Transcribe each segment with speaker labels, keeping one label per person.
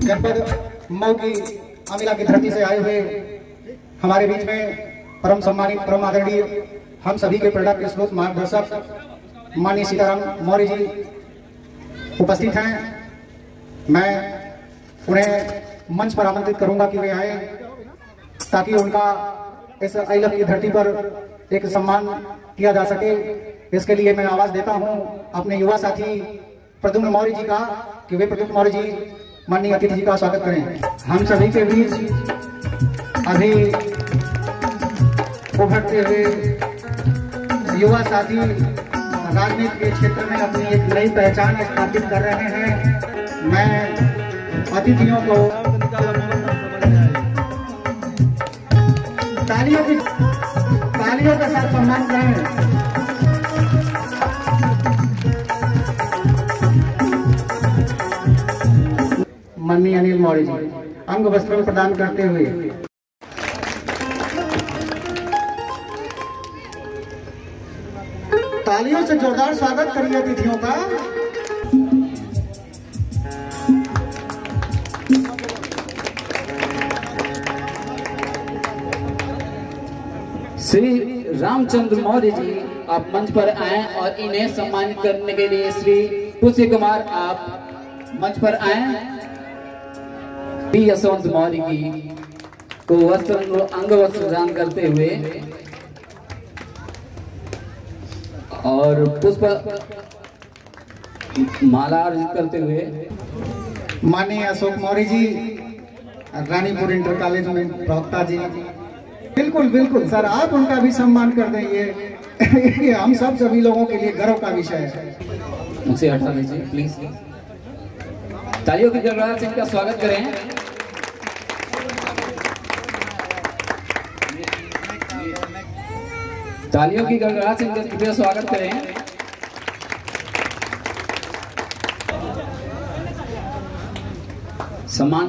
Speaker 1: जनपद मऊ की अमिला की धरती से आए हुए हमारे बीच में परम सम्मानित परम आदरणीय हम सभी के प्रेरक के स्रोत मार्गदर्शक माननीय सीताराम मौर्य जी उपस्थित हैं। मैं उन्हें मंच पर आमंत्रित करूंगा कि वे आए ताकि उनका इस अइलख की धरती पर एक सम्मान किया जा सके। इसके लिए मैं आवाज देता हूं अपने युवा साथी प्रद्युम्न मौर्य जी का कि वे प्रद्युम्न मौर्य जी माननीय अतिथि जी का स्वागत करें। हम सभी के बीच अभी उभरते हुए युवा साथी राजनीति के क्षेत्र में अपनी एक नई पहचान स्थापित कर रहे हैं। मैं अतिथियों को तालियों के साथ सम्मान करें। माननीय अनिल मौर्य जी अंग वस्त्र प्रदान करते हुए तालियों से जोरदार स्वागत करिए अतिथियों का।
Speaker 2: श्री रामचंद्र मौर्य जी आप मंच पर आए और इन्हें सम्मानित करने के लिए श्री पुष्य कुमार आप मंच पर आए। यशवंत मौर्य की को अंग वस्त्र प्रदान करते हुए और पुष्प माला अर्जित करते हुए
Speaker 1: माननीय अशोक मौर्य जी रानीपुर इंटर कॉलेज में प्रवक्ता जी। बिल्कुल बिल्कुल सर, आप उनका भी सम्मान कर देंगे। ये हम सब सभी लोगों के लिए गर्व का विषय है।
Speaker 2: मुझसे हटा लीजिए प्लीज। तालियों की गड़गड़ाहट से इनका स्वागत करें। तालियों की गड़गड़ाहट से इनका कृपया स्वागत करें। सम्मान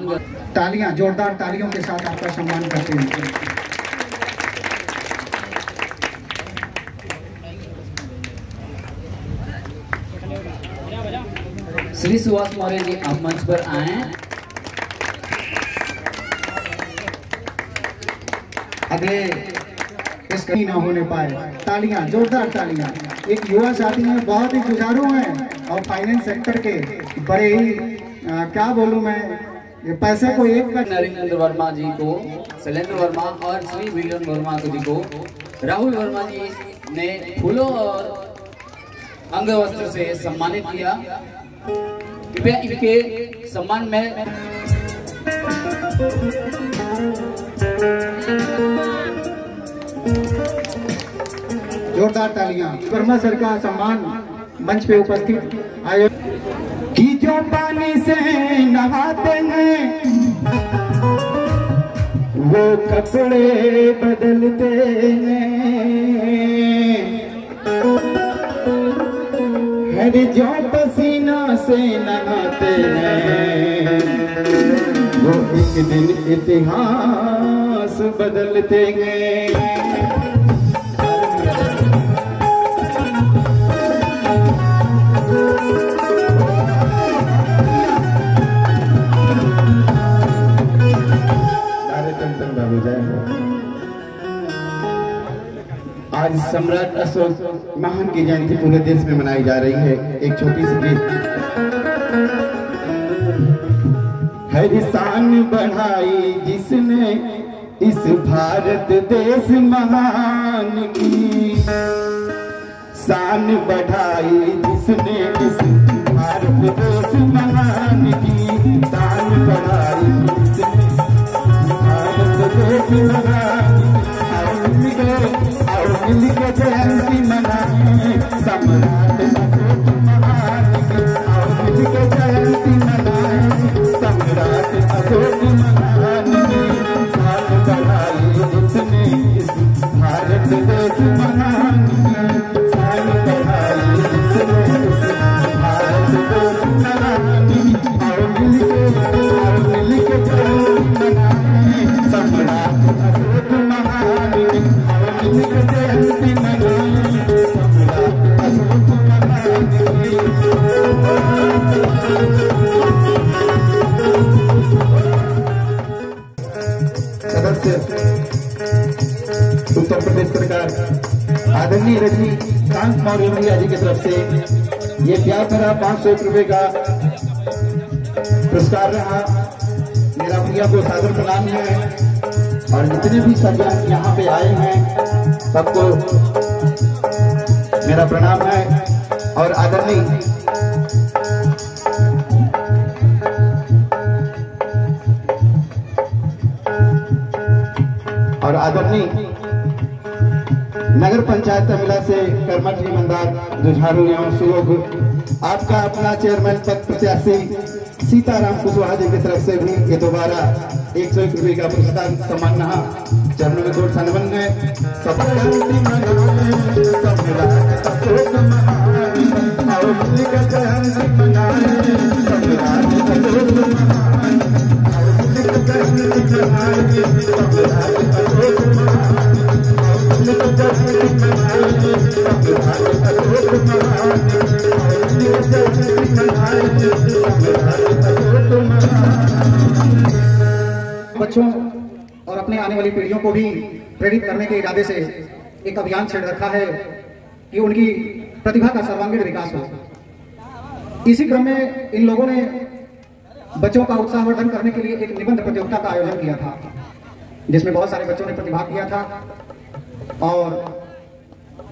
Speaker 1: तालियां, जोरदार तालियों के साथ आपका सम्मान करते हैं।
Speaker 2: श्री सुभाष मौर्य जी आप मंच पर आए।
Speaker 1: अगले इस कहीं ना होने पाए। तालियां, जोरदार तालियां। एक युवा साथी हैं, बहुत ही जुझारू हैं और फाइनेंस सेक्टर के बड़े ही क्या बोलूं मैं, ये पैसे को एक कर।
Speaker 2: नरेंद्र वर्मा जी को, शैलेंद्र वर्मा और श्री विलियम वर्मा जी को राहुल वर्मा जी ने फूलों और अंग वस्त्र से सम्मानित किया। कृपया इनके सम्मान में
Speaker 1: जोरदार तालियां। वर्मा सर का सम्मान मंच पे उपस्थित आयोजन की जो पानी से नहाते हैं वो कपड़े बदलते हैं, हर जो पसीना से नहाते हैं वो एक दिन इतिहास बदलते हैं। आज सम्राट अशोक महान की जयंती पूरे देश में मनाई जा रही है। एक छोटी सी गीत। हर शान बढ़ाई जिसने इस भारत देश महान की, शान बढ़ाई जिसने इस भारत देश महान की, शान बढ़ाई जिसने भारत देश महान की। और मिल के जयंती मनाए सम्राट अशोक महान की, और मिल के जयंती मनाए सम्राट अशोक महान की। साल बढ़ाई जिसने इस भारत देश महान की, साल बढ़ाई जिसने इस भारत देश महान की। और
Speaker 3: आदरणीय रजनीकांत मौर्य भैया जी की तरफ से ये प्यार भरा 501 रुपए का पुरस्कार रहा। मेरा भैया को सादर प्रणाम है और जितने भी सज्जन यहाँ पे आए हैं सबको मेरा प्रणाम है। और आदरणीय नगर पंचायत तमिला से कर्मठ ईमानदार जुझारू एवं सुयोग आपका अपना चेयरमैन पद प्रत्याशी सीताराम कुशवाहा जी की तरफ से भी ये दोबारा 101 रुपये का पुरस्कार सम्मान रहा। चरणों में कोट सनवन है
Speaker 1: बच्चों और अपने आने वाली पीढ़ियों को भी प्रेरित करने के इरादे से एक अभियान छेड़ रखा है कि उनकी प्रतिभा का सर्वांगीण विकास हो। इसी क्रम में इन लोगों ने बच्चों का उत्साहवर्धन करने के लिए एक निबंध प्रतियोगिता का आयोजन किया था, जिसमें बहुत सारे बच्चों ने प्रतिभाग किया था। और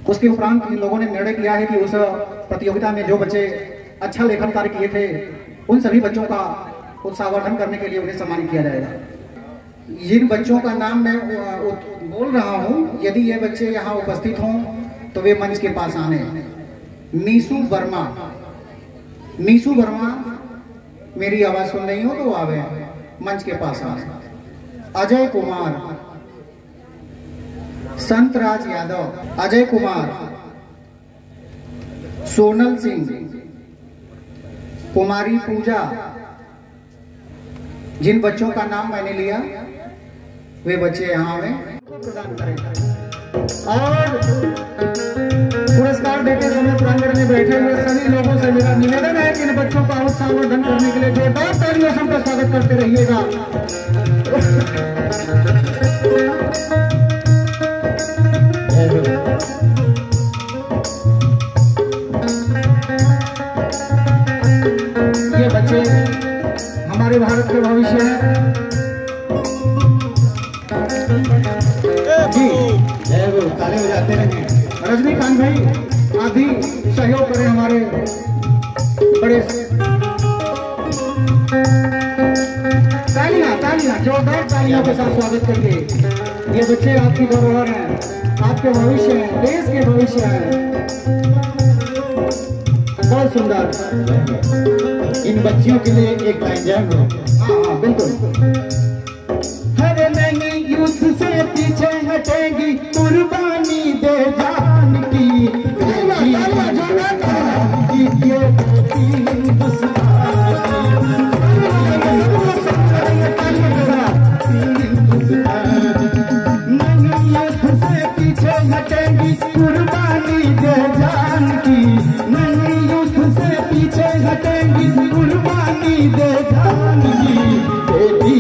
Speaker 1: उसके उपरांत इन लोगों ने निर्णय किया है कि उस प्रतियोगिता में जो बच्चे अच्छा लेखन कार्य किए थे उन सभी बच्चों का उत्साहवर्धन करने के लिए उन्हें सम्मानित किया जाएगा। जिन बच्चों का नाम मैं बोल रहा हूं, यदि ये बच्चे यहाँ उपस्थित हों तो वे मंच के पास आने। नीसू वर्मा, नीसू वर्मा, मेरी आवाज सुन रही हो तो आवे मंच के पास आए। अजय कुमार, संतराज यादव, अजय कुमार, सोनल सिंह, कुमारी पूजा। जिन बच्चों का नाम मैंने लिया वे बच्चे यहाँ में प्रदान करें। और पुरस्कार देते समय प्रांगण में बैठे हुए सभी लोगों से मेरा निवेदन है कि इन बच्चों का उत्साहवर्धन करने के लिए जोरदार तालियों से उनका स्वागत करते रहिएगा। ये बच्चे हमारे भारत के भविष्य हैं। जी जय गुरु, ताली बजाते रहें। रजनीकांत भाई आप भी सहयोग करें हमारे बड़े। तालियां तालियां जोरदार तालियों के साथ स्वागत करिए। ये बच्चे आपकी धरोहर हैं, आपके भविष्य हैं, देश के भविष्य हैं। बहुत सुंदर।
Speaker 3: इन बच्चियों के लिए एक लाइन जय हो।
Speaker 1: हाँ बिल्कुल।
Speaker 3: हर नहीं युद्ध से पीछे हटेगी, कुर्बानी दे जान की। हटेगी कुर्बानी दे जान की, नहीं युद्ध से पीछे हटेगी कुर्बानी दे जान की। बेटी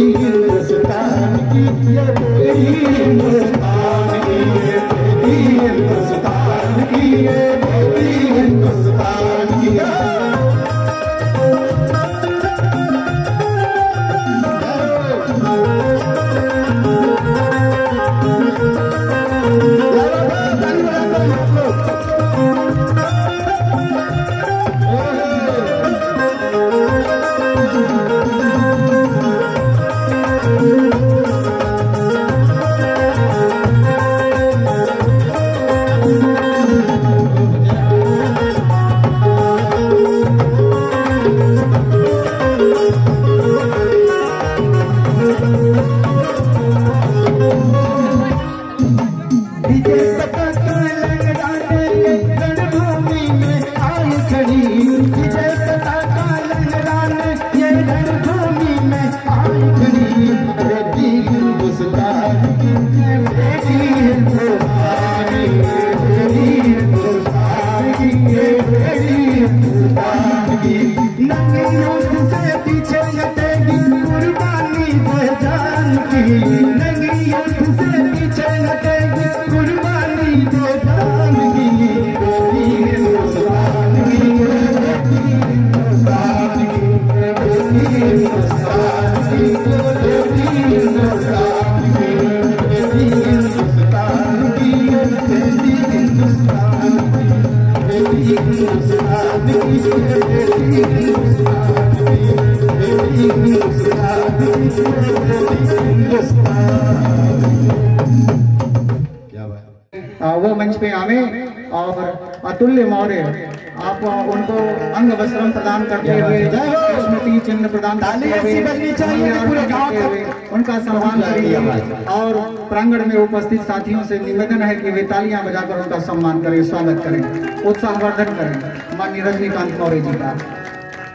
Speaker 1: वो मंच पे आवे और अतुल्य मौर्य आप उनको अंग वस्त्र प्रदान करते हुए स्मृति चिन्ह प्रदान करते हुए उनका सम्मान करिए और प्रांगण में उपस्थित साथियों से निवेदन है कि वे तालियां बजाकर उनका सम्मान करें, स्वागत करें, उत्साहवर्धन करें माननीय रजनीकांत मौर्य जी का।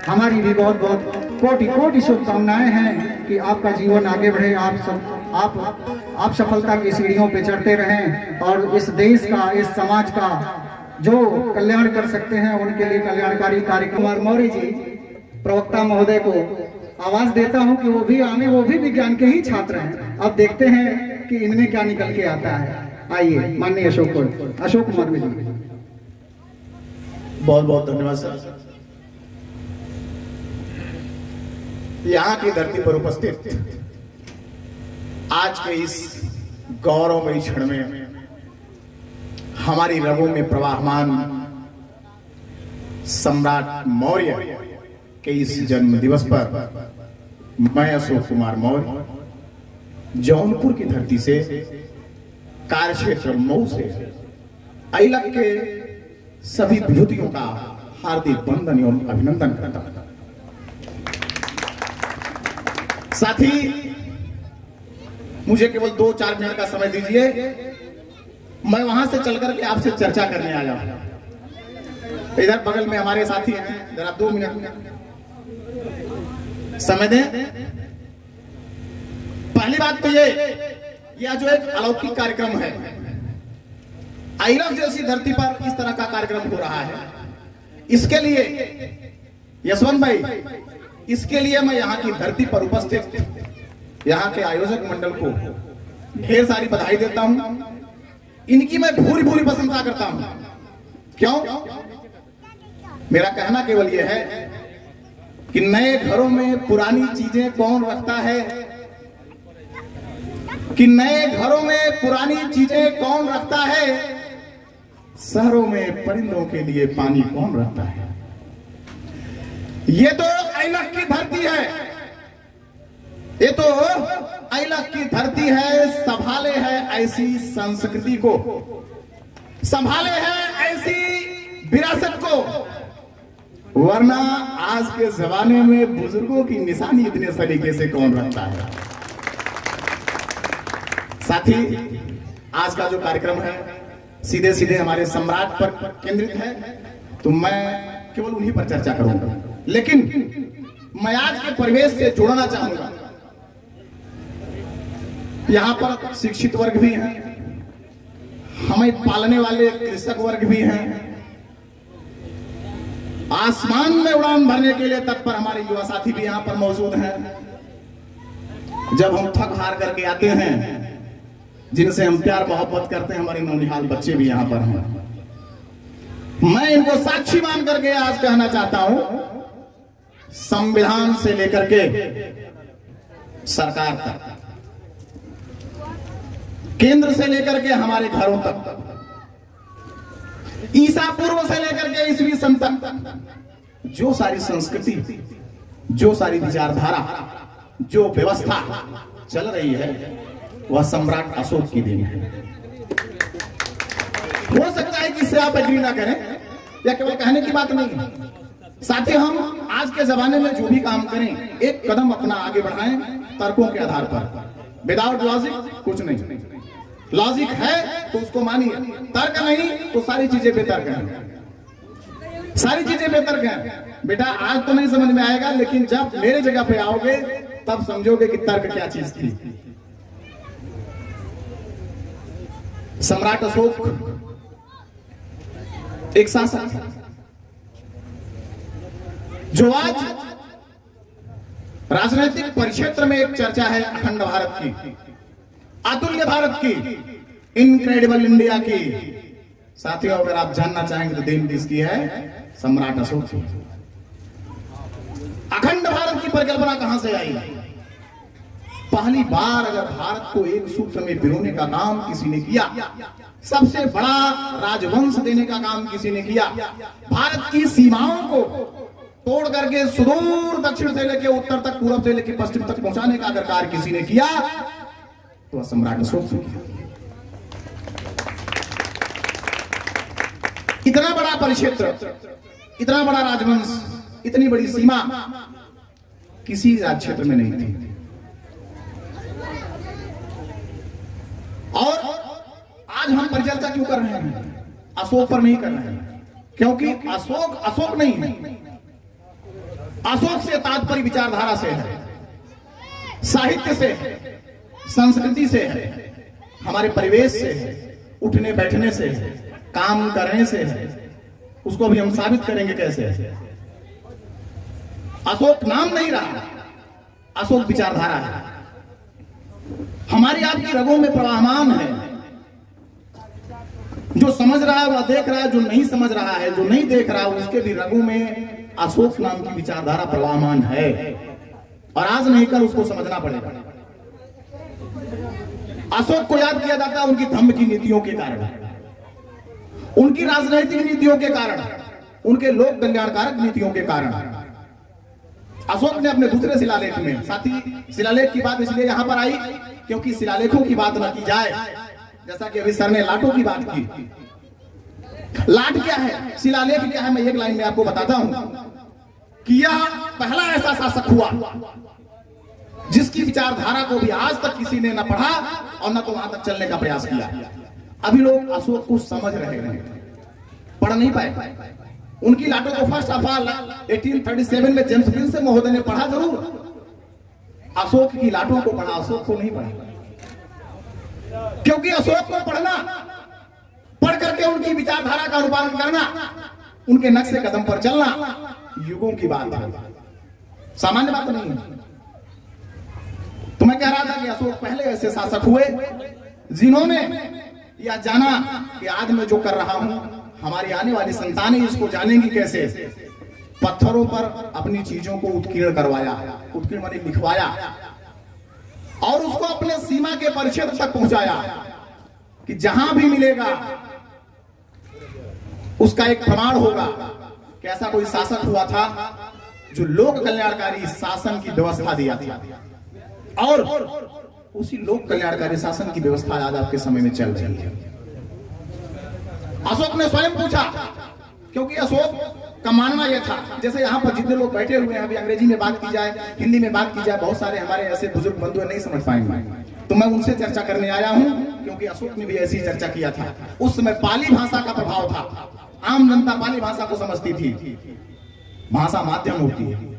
Speaker 1: हमारी भी बहुत बहुत कोटि कोटि शुभकामनाएं हैं कि आपका जीवन आगे बढ़े, आप सफलता की सीढ़ियों पे चढ़ते रहें और इस देश का, इस समाज का जो कल्याण कर सकते हैं उनके लिए कल्याणकारी कार्यक्रम। मौर्य जी प्रवक्ता महोदय को आवाज देता हूं कि वो भी आने, वो भी विज्ञान के ही छात्र हैं। अब देखते हैं कि इनमें क्या निकल के आता है। आइए माननीय अशोक मौर्य जी।
Speaker 4: बहुत बहुत धन्यवाद सर। यहाँ की धरती पर उपस्थित आज के इस गौरवमयी क्षण में हमारी रगों में प्रवाहमान सम्राट मौर्य के इस जन्म दिवस पर मैं अशोक कुमार मौर्य जौनपुर की धरती से, कार्य क्षेत्र मऊ से अइलक के सभी विभूतियों का हार्दिक वंदन एवं अभिनंदन करता हूं। साथ ही मुझे केवल 2-4 मिनट का समय दीजिए, मैं वहां से चलकर के आपसे चर्चा करने आया हूं। इधर बगल में हमारे साथी हैं, जरा 2 मिनट समय दें। पहली बात तो यह जो एक अलौकिक कार्यक्रम है, अइलक जैसी धरती पर इस तरह का कार्यक्रम हो रहा है, इसके लिए यशवंत भाई, इसके लिए मैं यहाँ की धरती पर उपस्थित यहाँ के आयोजक मंडल को ढेर सारी बधाई देता हूं। इनकी मैं भूरी भूरी प्रशंसा करता हूं। क्यों? मेरा कहना केवल यह है कि नए घरों में पुरानी चीजें कौन रखता है, कि नए घरों में पुरानी चीजें कौन रखता है, शहरों में परिंदों के लिए पानी कौन रखता है। ये तो अइलक की धरती है, ये तो अइलक की धरती है। संभाले है ऐसी संस्कृति को, संभाले है ऐसी विरासत को, वरना आज के जमाने में बुजुर्गों की निशानी इतने सलीके से कौन रखता है। साथ ही आज का जो कार्यक्रम है सीधे सीधे हमारे सम्राट पर केंद्रित है, तो मैं केवल उन्हीं पर चर्चा करूंगा। लेकिन मैं आज के परिवेश से जोड़ना चाहूंगा। यहां पर शिक्षित वर्ग भी हैं, हमें पालने वाले कृषक वर्ग भी हैं, आसमान में उड़ान भरने के लिए तत्पर हमारे युवा साथी भी यहां पर मौजूद हैं। जब हम थक हार करके आते हैं, जिनसे हम प्यार मोहब्बत करते हैं, हमारे नौनिहाल बच्चे भी यहां पर हैं। मैं इनको साक्षी मान करके आज कहना चाहता हूं, संविधान से लेकर के सरकार तक, केंद्र से लेकर के हमारे घरों तक, ईसा पूर्व से लेकर के ईसवी सन तक, जो सारी संस्कृति, जो सारी विचारधारा, जो व्यवस्था चल रही है, वह सम्राट अशोक की देन है। हो सकता है कि इससे आप एग्री ना करें, या केवल कहने की बात नहीं है। साथ ही हम आज के जमाने में जो भी काम करें, एक कदम अपना आगे बढ़ाएं तर्कों के आधार पर। विदाउट लॉजिक कुछ नहीं। लॉजिक है तो उसको मानिए, तर्क नहीं तो सारी चीजें बेतर्क हैं, सारी चीजें बेतर्क हैं। बेटा आज तो नहीं समझ में आएगा, लेकिन जब मेरे जगह पे आओगे तब समझोगे कि तर्क क्या चीज थी। सम्राट अशोक एक शासक था जो आज राजनीतिक परिक्षेत्र में एक चर्चा है अखंड भारत की, अतुल्य भारत की, इनक्रेडिबल इंडिया की। साथियों, अगर आप जानना चाहेंगे तो देन किसकी है? सम्राट अशोक की। अखंड भारत की परिकल्पना कहां से आई? पहली बार अगर भारत को एक सूत्र में पिरोने का काम किसी ने किया, सबसे बड़ा राजवंश देने का काम किसी ने किया, भारत की सीमाओं को तोड़ करके सुदूर दक्षिण से लेकर उत्तर तक, पूर्व से लेकर पश्चिम तक पहुंचाने का अगर कार्य किसी ने किया तो सम्राट अशोक ने किया। इतना बड़ा परिक्षेत्र, इतना बड़ा राजवंश, इतनी बड़ी सीमा किसी राज क्षेत्र में नहीं थी। और आज हम परिचर्चा क्यों कर रहे हैं? अशोक पर नहीं कर रहे हैं, क्योंकि अशोक अशोक नहीं है। अशोक से तात्पर्य विचारधारा से है, साहित्य से है, संस्कृति से है, हमारे परिवेश से है, उठने बैठने से है, काम करने से है। उसको भी हम साबित करेंगे कैसे है। अशोक नाम नहीं रहा, अशोक विचारधारा है, हमारी आपकी रगों में प्रवाहमान है। जो समझ रहा है वह देख रहा है, जो नहीं समझ रहा है, जो नहीं देख रहा है, उसके भी रगों में अशोक नाम की विचारधारा प्रवाहमान है। और आज नहीं कल उसको समझना पड़ेगा। अशोक को याद किया जाता है उनकी धम्म की नीतियों के कारण, उनकी राजनैतिक नीतियों के कारण, उनके लोक कल्याणकारक नीतियों के कारण। अशोक ने अपने दूसरे शिलालेख में, साथी शिलालेख की बात इसलिए यहां पर आई क्योंकि शिलालेखों की बात न की जाए, जैसा कि अभी सर ने लाटों की बात की। लाट क्या है, शिलालेख क्या है, मैं एक लाइन में आपको बताता हूं कि यह पहला ऐसा शासक हुआ जिसकी विचारधारा को भी आज तक किसी ने न पढ़ा और न तो वहां तक चलने का प्रयास किया। अभी लोग अशोक को समझ रहे हैं, पढ़ नहीं पाए। उनकी लाटों को फर्स्ट ऑफ ऑल 1837 में जेम्स प्रिंस महोदय ने पढ़ा जरूर, अशोक की लाटों को पढ़ा, अशोक को नहीं पढ़ा। क्योंकि अशोक को पढ़ना, पढ़ करके उनकी विचारधारा का अनुपालन करना, उनके नक्शे कदम पर चलना युगों की बात है, सामान्य बात नहीं है। तो मैं कह रहा था कि अशोक पहले ऐसे शासक हुए जिन्होंने यह जाना कि आज मैं जो कर रहा हूं हमारी आने वाली संतानें इसको जानेंगी कैसे। पत्थरों पर अपनी चीजों को उत्कीर्ण करवाया, उत्कीर्ण माने लिखवाया, और उसको अपने सीमा के परिक्षेत्र तक पहुंचाया कि जहां भी मिलेगा उसका एक प्रमाण होगा कि ऐसा कोई शासक हुआ था जो लोक कल्याणकारी शासन की व्यवस्था दिया था। और उसी लोक कल्याणकारी शासन की व्यवस्था आज आपके समय में चल रही है। अशोक ने स्वयं पूछा, क्योंकि अशोक का मानना यह था, जैसे यहाँ पर जितने लोग बैठे हुए हैं, अभी अंग्रेजी में बात की जाए, हिंदी में बात की जाए, बहुत सारे हमारे ऐसे बुजुर्ग बंधु नहीं समझ पाएंगे, तो मैं उनसे चर्चा करने आया हूँ, क्योंकि अशोक ने भी ऐसी चर्चा किया था। उस समय पाली भाषा का प्रभाव था, आम जनता पाली भाषा को समझती थी, भाषा माध्यम होती है।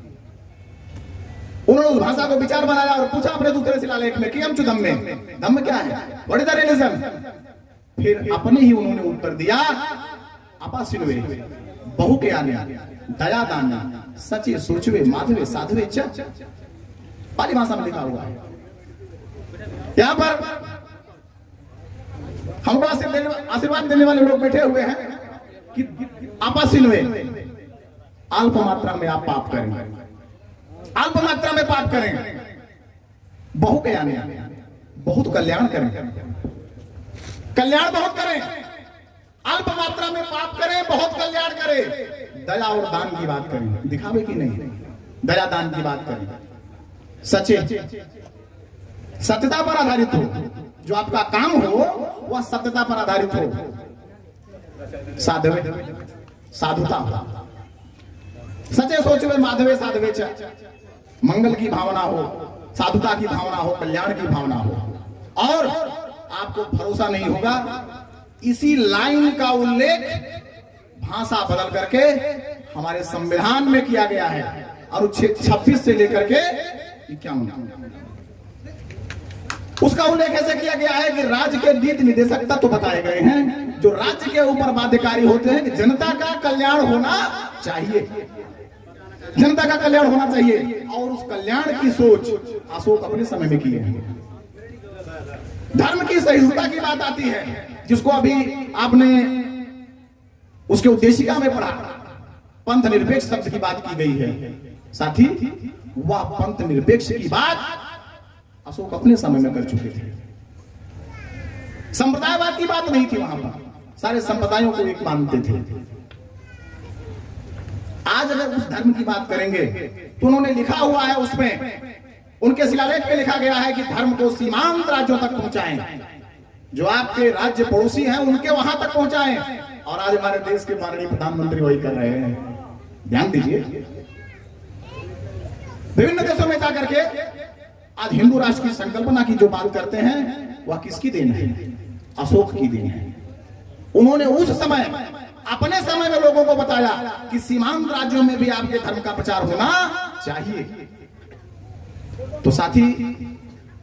Speaker 4: उन्होंने उस भाषा को विचार बनाया और पूछा अपने दूसरे शिलालेख में कि हम धम्म, धम्म क्या है, व्हाट इज द रिलीजन। फिर अपने ही उन्होंने उत्तर दिया, अपा सिनवे, बहु के आने, दया दाना, सचे सोचवे, माधवे साधवे च, पाली भाषा में लिखा हुआ है। यहां पर हमको आशीर्वाद देने वाले लोग बैठे हुए हैं कि आपा सिनवे, अल्प मात्रा में आप पाप करें, अल्प मात्रा में पाप करें, बहु के आने, बहुत कल्याण करें, कल्याण बहुत करें, अल्प मात्रा में पाप करें, बहुत कल्याण करें, दया और दान की बात करें, दिखावे की नहीं, दया दान की बात करें, सच्चे, सत्यता पर आधारित हो, जो आपका काम हो वह सत्यता पर आधारित हो, साधवे, साधुता हो, सच्चे सोचवे, माधवे साधवे च, मंगल की भावना हो, साधुता की भावना हो, कल्याण की भावना हो। और आपको भरोसा नहीं होगा, इसी लाइन का उल्लेख भाषा बदल करके हमारे संविधान में किया गया है, अनुच्छेद 26 से लेकर के 51, उसका उल्लेख ऐसे किया गया है कि राज्य के नीति निर्देशक तत्व बताए गए हैं जो राज्य के ऊपर बाध्यकारी होते हैं कि जनता का कल्याण होना चाहिए, जनता का कल्याण होना चाहिए। और उस कल्याण की सोच अशोक अपने समय में किए हैं। धर्म की सहिष्णुता की बात आती है, जिसको अभी आपने उसके उद्देशिका में पढ़ा, पंथ निरपेक्ष शब्द की बात की गई है। साथी, वह पंथ निरपेक्ष की बात अशोक अपने समय में कर चुके थे। संप्रदायवाद की बात नहीं थी वहां पर, सारे संप्रदायों को एक मानते थे। आज अगर उस धर्म की बात करेंगे तो उन्होंने लिखा हुआ है, उसमें उनके शिलालेख में लिखा गया है कि धर्म को सीमांत राज्यों तक पहुंचाएं, जो आपके राज्य पड़ोसी हैं उनके वहां तक पहुंचाएं। और आज हमारे देश के माननीय प्रधानमंत्री वही कर रहे हैं। ध्यान दीजिए, विभिन्न देशों में जाकर के आज हिंदू राष्ट्र की संकल्पना की जो बात करते हैं वह किसकी देन है? अशोक की देन है। उन्होंने उस समय अपने समय में लोगों को बताया कि सीमांत राज्यों में भी आपके धर्म का प्रचार होना चाहिए। तो साथी,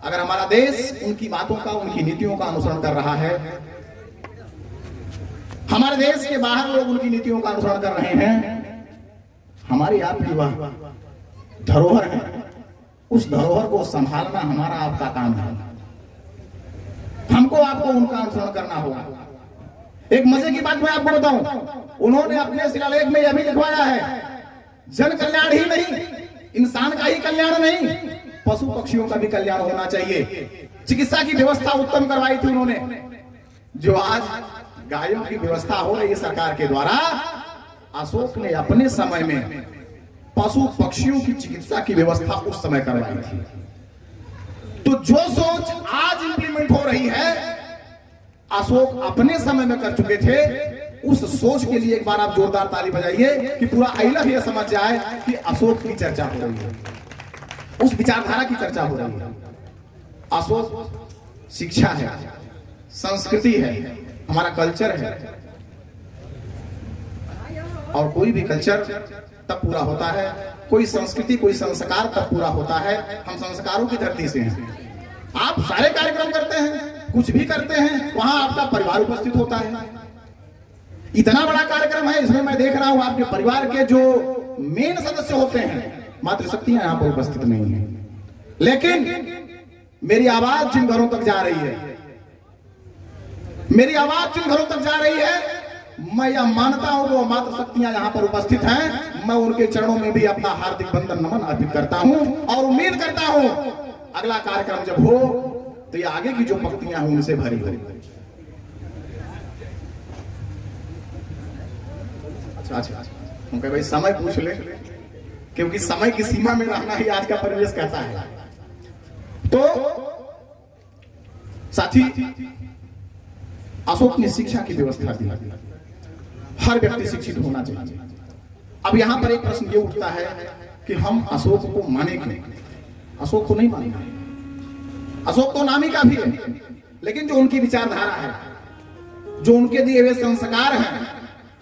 Speaker 4: अगर हमारा देश उनकी बातों का, उनकी नीतियों का अनुसरण कर रहा है, हमारे देश के बाहर लोग उनकी नीतियों का अनुसरण कर रहे हैं, हमारी आपकी वह धरोहर है, उस धरोहर को संभालना हमारा आपका काम है। हमको आपको उनका अनुसरण करना होगा। एक मजे की बात मैं आपको बताऊं, उन्होंने अपने शिलालेख में यह भी लिखवाया है, जन कल्याण ही नहीं, इंसान का ही कल्याण नहीं, पशु पक्षियों का भी कल्याण होना चाहिए। चिकित्सा की व्यवस्था उत्तम करवाई थी उन्होंने। जो आज गायों की व्यवस्था हो रही है सरकार के द्वारा, अशोक ने अपने समय में पशु पक्षियों की चिकित्सा की व्यवस्था उस समय करवाई थी। तो जो सोच आज इंप्लीमेंट हो रही है, अशोक अपने समय में कर चुके थे। उस सोच के लिए एक बार आप जोरदार ताली बजाइए कि पूरा आइलफ यह समझ जाए कि अशोक की चर्चा हो रही है, उस विचारधारा की चर्चा हो रही है। अशोक शिक्षा है, संस्कृति है, हमारा कल्चर है। और कोई भी कल्चर तब पूरा होता है, कोई संस्कृति, कोई संस्कार तब पूरा होता है। हम संस्कारों की धरती से हैं। आप सारे कार्यक्रम करते हैं, कुछ भी करते हैं, वहां आपका परिवार उपस्थित होता है। इतना बड़ा कार्यक्रम है, इसमें मैं देख रहा हूं आपके परिवार के जो मेन सदस्य होते हैं, मातृशक्तियां यहां पर उपस्थित नहीं है। लेकिन मेरी आवाज जिन घरों तक जा रही है, मेरी आवाज जिन घरों तक जा रही है, मैं यह मानता हूं वो मातृशक्तियां यहां पर उपस्थित हैं। मैं उनके चरणों में भी अपना हार्दिक वंदन नमन अर्पित करता हूं और उम्मीद करता हूं अगला कार्यक्रम जब हो तो ये आगे की जो पंक्तियां हैं उनसे भरी हो। अच्छा, उनका भाई समय पूछ ले, क्योंकि समय की सीमा में रहना ही आज का परिवेश कहता है। तो साथी, अशोक ने शिक्षा की व्यवस्था दी, हर व्यक्ति शिक्षित होना चाहिए। अब यहां पर एक प्रश्न ये उठता है कि हम अशोक को माने क्यों? अशोक को नहीं मानना है, अशोक तो नाम ही काफी है, लेकिन जो उनकी विचारधारा है, जो उनके दिए हुए संस्कार हैं,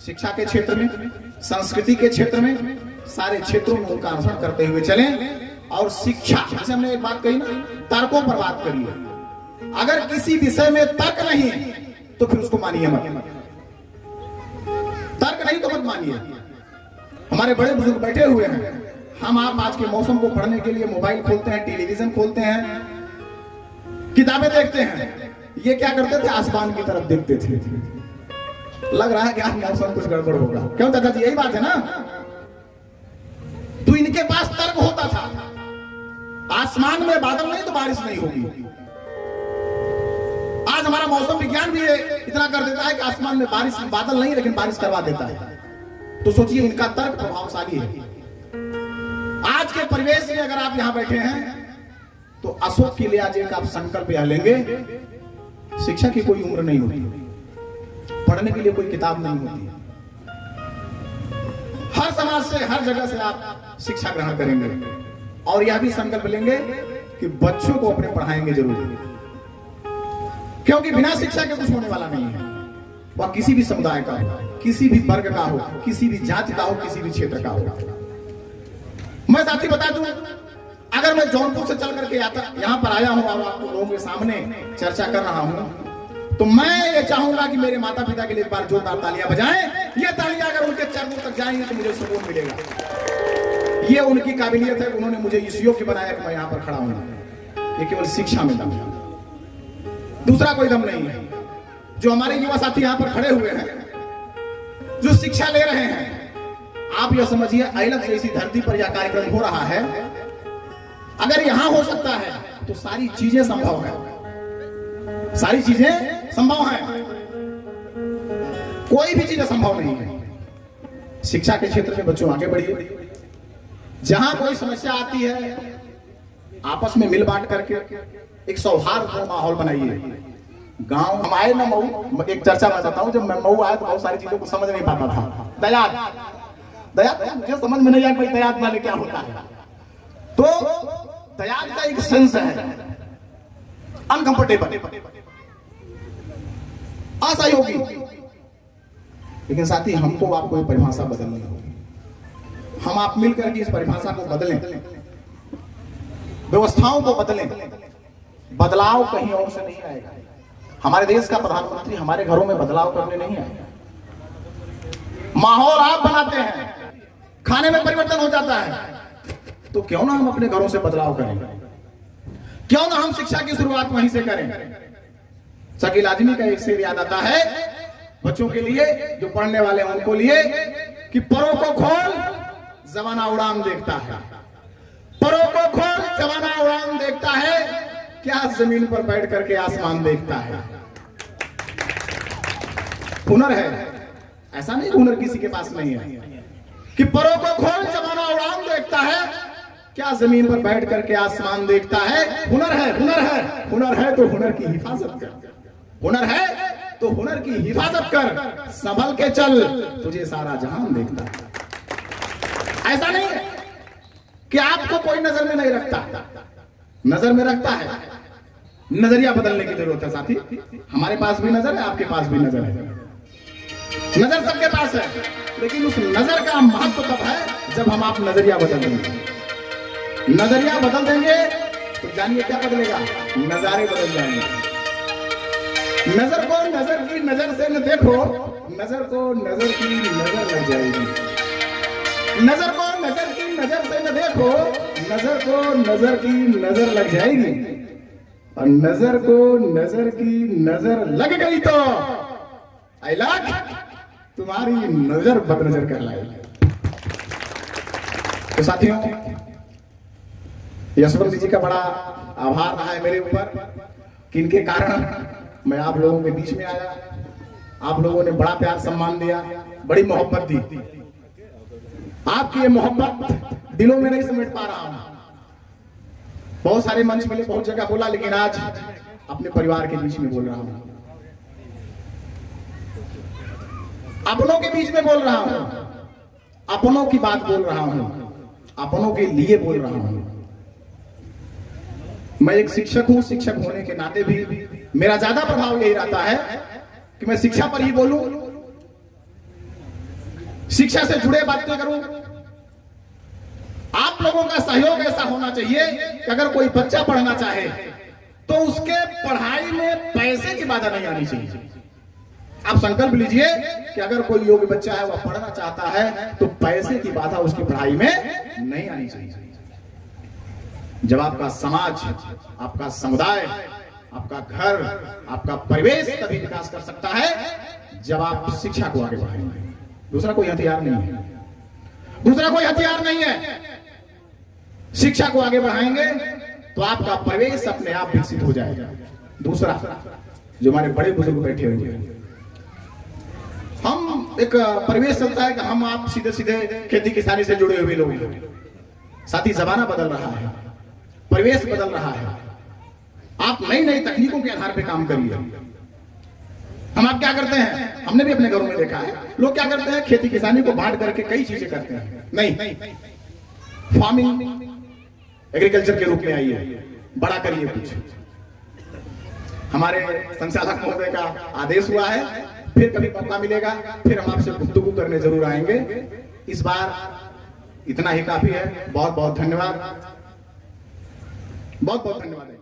Speaker 4: शिक्षा के क्षेत्र में, संस्कृति के क्षेत्र में, सारे क्षेत्रों में उनका अनुसरण करते हुए चलें। और शिक्षा, जैसे हमने एक बात कही ना, तर्कों पर बात करिए। अगर किसी विषय में तर्क नहीं तो फिर उसको मानिए मत, तर्क नहीं तो मत मानिए। हमारे बड़े बुजुर्ग बैठे हुए हैं, हम आप आज के मौसम को पढ़ने के लिए मोबाइल खोलते हैं, टेलीविजन खोलते हैं, किताबें देखते हैं। ये क्या करते थे? आसमान की तरफ देखते थे, लग रहा है कि आज मौसम कुछ गड़बड़ होगा। क्यों दादाजी? यही बात है ना। तो इनके पास तर्क होता था, आसमान में बादल नहीं तो बारिश नहीं होगी। आज हमारा मौसम विज्ञान भी इतना कर देता है कि आसमान में बारिश, बादल नहीं लेकिन बारिश करवा देता है। तो सोचिए, इनका तर्क प्रभावशाली है। आज के परिवेश में अगर आप यहां बैठे हैं तो अशोक के लिए आज एक आप संकल्प यह लेंगे, शिक्षा की कोई उम्र नहीं होती, पढ़ने के लिए कोई किताब नहीं होती। हर समाज से, हर जगह से आप शिक्षा ग्रहण करेंगे और यह भी संकल्प लेंगे कि बच्चों को अपने पढ़ाएंगे जरूर, क्योंकि बिना शिक्षा के कुछ होने वाला नहीं है। वह किसी भी समुदाय का हो, किसी भी वर्ग का हो, किसी भी जाति का हो, किसी भी क्षेत्र का हो। मैं साथी बता दूं, अगर मैं जौनपुर से चल करके यहां पर आया हूं और आपको लोगों के सामने चर्चा कर रहा हूं, तो मैं ये चाहूंगा कि मेरे माता पिता के लिए एक बार जोरदार तालियां बजाएं। ये तालियां अगर उनके चरणों तक जाएंगी तो मुझे सुकून मिलेगा। ये उनकी काबिलियत है, उन्होंने मुझे इस योग्य बनाया कि मैं यहां पर खड़ा हूं। ये केवल शिक्षा में दम है, दूसरा कोई दम नहीं है। जो हमारे युवा साथी यहां पर खड़े हुए हैं, जो शिक्षा ले रहे हैं, आप यह समझिए, आइलफ जैसी धरती पर यह कार्यक्रम हो रहा है। अगर यहां हो सकता है तो सारी चीजें संभव है, सारी चीजें संभव हैं, कोई भी चीज असंभव नहीं है। शिक्षा के क्षेत्र में बच्चों आगे बढ़िए, जहां कोई समस्या आती है आपस में मिल बांट करके एक सौहार्द माहौल बनाइए। गांव हम आए ना मऊ, एक चर्चा मैं बताता हूँ, जब मैं मऊ आया तो बहुत सारी चीजों को समझ नहीं पाता था। दयाद मुझे समझ में नहीं आया कोई दयाद माने क्या होता है। तो दयाद का एक सेंस है अनकंफर्टेबल, असहयोगी, लेकिन साथ ही हमको आपको ये परिभाषा बदलनी होगी। हम आप मिलकर के इस परिभाषा को बदलें, व्यवस्थाओं को बदलें। बदलाव कहीं और से नहीं आएगा। हमारे देश का प्रधानमंत्री हमारे घरों में बदलाव करने नहीं आएगा। माहौल आप बनाते हैं, खाने में परिवर्तन हो जाता है, तो क्यों ना हम अपने घरों से बदलाव करें, क्यों ना हम शिक्षा की शुरुआत वहीं से करें। शकील आजमी का एक शेर याद आता है बच्चों के लिए, जो पढ़ने वाले हैं उनको लिए, कि परों को खोल जमाना उड़ान देखता है, परों को खोल जमाना उड़ान देखता है, क्या जमीन पर बैठ करके आसमान देखता है। हुनर है, ऐसा नहीं हुनर किसी के पास नहीं है, कि परों को खोल जमाना उड़ान देखता है, क्या जमीन पर बैठ करके आसमान देखता है। हुनर है, हुनर है, हुनर है तो हुनर की हिफाजत कर, हुनर है तो हुनर की हिफाजत कर, संभल के चल तुझे सारा जहान देखता है। ऐसा नहीं है कि आपको कोई नजर में नहीं रखता, नजर में रखता है। नजरिया बदलने की जरूरत है साथी। हमारे पास भी नजर है, आपके पास भी नजर है, नजर सबके पास है, लेकिन उस नजर का महत्व तब है जब हम आप नजरिया बदल देंगे। नजरिया बदल देंगे तो जानिए क्या बदलेगा, नजारे बदल जाएंगे। नजर को नजर की नजर से न देखो, नजर को नजर की नजर लग जाएगी। नजर को नजर की नजर से न देखो, नजर को नजर की नजर लग जाएगी, और नजर को नजर की नजर लग गई तो आई लाख तुम्हारी नजर बदनजर कहलाएगी। तो साथियों, यशवंत जी का बड़ा आभार रहा है मेरे ऊपर, कि इनके कारण मैं आप लोगों के बीच में आया, आप लोगों ने बड़ा प्यार सम्मान दिया, बड़ी मोहब्बत दी। आपकी ये मोहब्बत दिलों में नहीं समेट पा रहा हूं। बहुत सारे मंच मिले, बहुत जगह बोला, लेकिन आज अपने परिवार के बीच में बोल रहा हूं, अपनों के बीच में बोल रहा हूं, अपनों की बात बोल रहा हूं, अपनों के लिए बोल रहा हूं। मैं एक शिक्षक हूं, शिक्षक होने के नाते भी मेरा ज्यादा प्रभाव यही रहता है कि मैं शिक्षा पर ही बोलूं, शिक्षा से जुड़े बातें करूं। आप लोगों का सहयोग ऐसा होना चाहिए कि अगर कोई बच्चा पढ़ना चाहे तो उसके पढ़ाई में पैसे की बाधा नहीं आनी चाहिए। आप संकल्प लीजिए कि अगर कोई योग्य बच्चा है, वह पढ़ना चाहता है, तो पैसे की बाधा उसकी पढ़ाई में नहीं आनी चाहिए। जब आपका समाज, आपका समुदाय, आपका घर, आपका परिवेश तभी विकास कर सकता है जब आप शिक्षा को आगे बढ़ाएंगे। दूसरा कोई हथियार नहीं है, दूसरा कोई हथियार नहीं है। शिक्षा को आगे बढ़ाएंगे तो आपका परिवेश अपने आप विकसित हो जाएगा। दूसरा, जो हमारे बड़े बुजुर्ग बैठे हुए हैं, हम एक परिवेश चलता है कि हम आप सीधे सीधे खेती किसानी से जुड़े हुए लोग हैं। साथ ही जमाना बदल रहा है, परिवेश बदल रहा है। आप नई नई तकनीकों के आधार पर काम करिए। हम आप क्या करते हैं, हमने भी अपने घरों में देखा है, लोग क्या करते हैं, खेती किसानी को बांट करके कई चीजें करते हैं। नहीं, फार्मिंग एग्रीकल्चर के रूप में आई है, बड़ा करिए कुछ। हमारे संचालक महोदय का आदेश हुआ है, फिर कभी मौका मिलेगा फिर हम आपसे गुफ्तगू करने जरूर आएंगे। इस बार इतना ही काफी है। बहुत बहुत धन्यवाद, बहुत बहुत धन्यवाद।